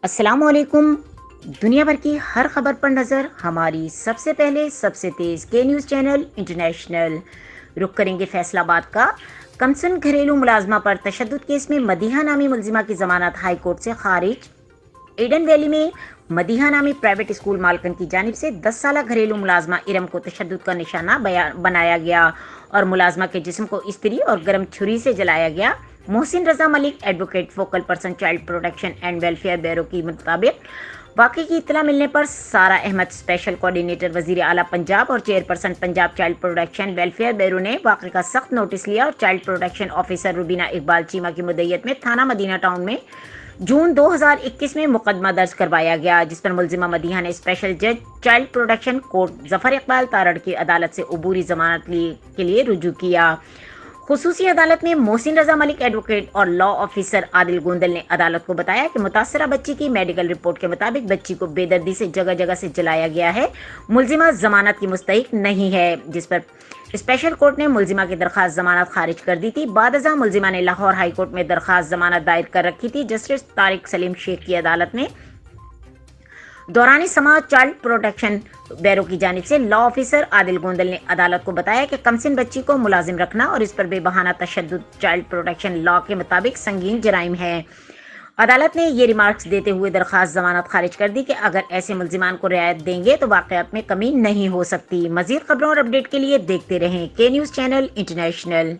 السلام علیکم۔ دنیا بھر کی ہر خبر پر نظر ہماری سب سے پہلے سب سے تیز کے نیوز چینل انٹرنیشنل۔ رخ کریں گے فیصل آباد کا۔ کمسن گھریلو ملازمہ پر تشدد کیس میں مدیحہ نامی ملزمہ کی ضمانت ہائی کورٹ سے خارج۔ ایڈن ویلی میں مدیحہ نامی پرائیویٹ اسکول مالکن کی جانب سے 10 سالہ گھریلو ملازمہ ارم کو تشدد کا نشانہ بنایا گیا اور ملازمہ کے جسم کو استری اور گرم چھری سے جلایا گیا۔ Mohsin Raza Malik advocate focal person child protection and welfare bureau کے مطابق واقعے کی اطلاع ملنے پر سارہ احمد اسپیشل کوآرڈینیٹر وزیر اعلیٰ پنجاب اور chairperson Punjab child protection welfare bureau نے واقعے کا سخت نوٹس لیا اور child protection officer Rubina Iqbal Cheema کی مدعیت میں تھانہ مدینہ ٹاؤن میں جون 2021 میں مقدمہ درج کروایا گیا، جس پر ملزمہ مدیحہ نے اسپیشل جج چائلڈ پروٹیکشن کورٹ ظفر اقبال تارڑ کی عدالت سے عبوری ضمانت کے لیے رجوع کیا۔ خصوصی عدالت میں محسن رضا ملک ایڈوکیٹ اور لا آفیسر عادل گوندل نے عدالت کو بتایا کہ متاثرہ بچی کی میڈیکل رپورٹ کے مطابق بچی کو بے دردی سے جگہ جگہ سے جلایا گیا ہے۔ ملزمہ ضمانت کی مستحق نہیں ہے، جس پر اسپیشل کورٹ نے ملزمہ کی درخواست ضمانت خارج کر دی تھی۔ بعد ازاں ملزمہ نے لاہور ہائی کورٹ میں درخواست ضمانت دائر کر رکھی تھی۔ جسٹس طارق سلیم شیخ کی عدالت نے دوران سماعت چائلڈ پروٹیکشن بیورو کی جانب سے لا آفیسر عادل گوندل نے عدالت کو بتایا کہ کمسن بچی کو ملازم رکھنا اور اس پر بے بہانہ تشدد چائلڈ پروٹیکشن لا کے مطابق سنگین جرائم ہے۔ عدالت نے یہ ریمارکس دیتے ہوئے درخواست ضمانت خارج کر دی کہ اگر ایسے ملزمان کو رعایت دیں گے تو واقعات میں کمی نہیں ہو سکتی۔ مزید خبروں اور اپڈیٹ کے لیے دیکھتے رہیں کے نیوز چینل انٹرنیشنل۔